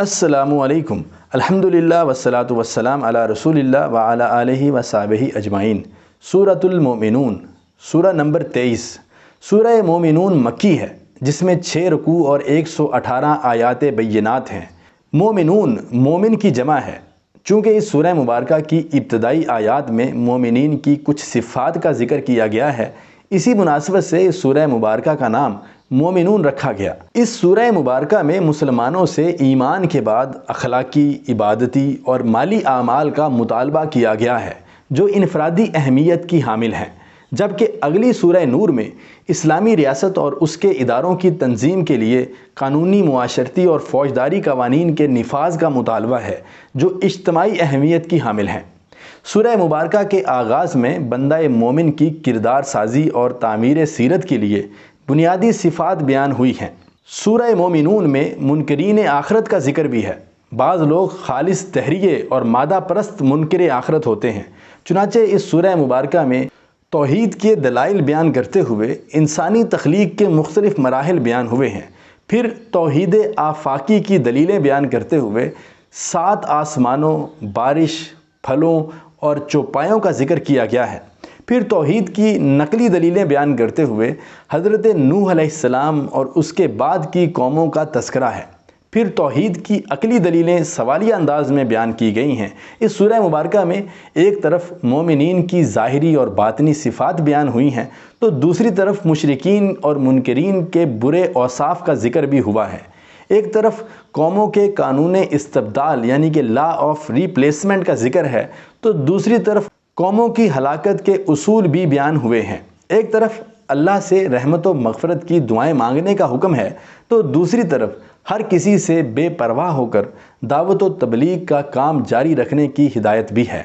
السلام علیکم، الحمدللہ والصلاة والسلام علی رسول اللہ وعلی آلہ وصحبہ اجمعین۔ سورۃ المؤمنون، سورہ نمبر 23۔ سورہ مومنون مکی ہے، جس میں 6 رکوع اور 118 آیات بینات ہیں۔ مومنون مومن کی جمع ہے۔ چونکہ اس سورہ مبارکہ کی ابتدائی آیات میں مومنین کی کچھ صفات کا ذکر کیا گیا ہے، اسی مناسبت سے اس سورہ مبارکہ کا نام مومنون رکھا گیا۔ اس سورہ مبارکہ میں مسلمانوں سے ایمان کے بعد اخلاقی، عبادتی اور مالی اعمال کا مطالبہ کیا گیا ہے، جو انفرادی اہمیت کی حامل ہیں، جبکہ اگلی سورہ نور میں اسلامی ریاست اور اس کے اداروں کی تنظیم کے لیے قانونی، معاشرتی اور فوجداری قوانین کے نفاذ کا مطالبہ ہے، جو اجتماعی اہمیت کی حامل ہیں۔ سورہ مبارکہ کے آغاز میں بندہ مومن کی کردار سازی اور تعمیر سیرت کے لیے بنیادی صفات بیان ہوئی ہیں۔ سورہ مومنون میں منکرین آخرت کا ذکر بھی ہے۔ بعض لوگ خالص دہریے اور مادہ پرست منکر آخرت ہوتے ہیں، چنانچہ اس سورہ مبارکہ میں توحید کے دلائل بیان کرتے ہوئے انسانی تخلیق کے مختلف مراحل بیان ہوئے ہیں۔ پھر توحید آفاقی کی دلیلیں بیان کرتے ہوئے 7 آسمانوں، بارش، پھلوں اور چوپایوں کا ذکر کیا گیا ہے۔ پھر توحید کی نقلی دلیلیں بیان کرتے ہوئے حضرت نوح علیہ السلام اور اس کے بعد کی قوموں کا تذکرہ ہے۔ پھر توحید کی عقلی دلیلیں سوالیہ انداز میں بیان کی گئی ہیں۔ اس سورہ مبارکہ میں ایک طرف مومنین کی ظاہری اور باطنی صفات بیان ہوئی ہیں، تو دوسری طرف مشرکین اور منکرین کے برے اوصاف کا ذکر بھی ہوا ہے۔ ایک طرف قوموں کے قانون استبدال یعنی کہ لا آف ریپلیسمنٹ کا ذکر ہے، تو دوسری طرف قوموں کی ہلاکت کے اصول بھی بیان ہوئے ہیں۔ ایک طرف اللہ سے رحمت و مغفرت کی دعائیں مانگنے کا حکم ہے، تو دوسری طرف ہر کسی سے بے پرواہ ہو کر دعوت و تبلیغ کا کام جاری رکھنے کی ہدایت بھی ہے۔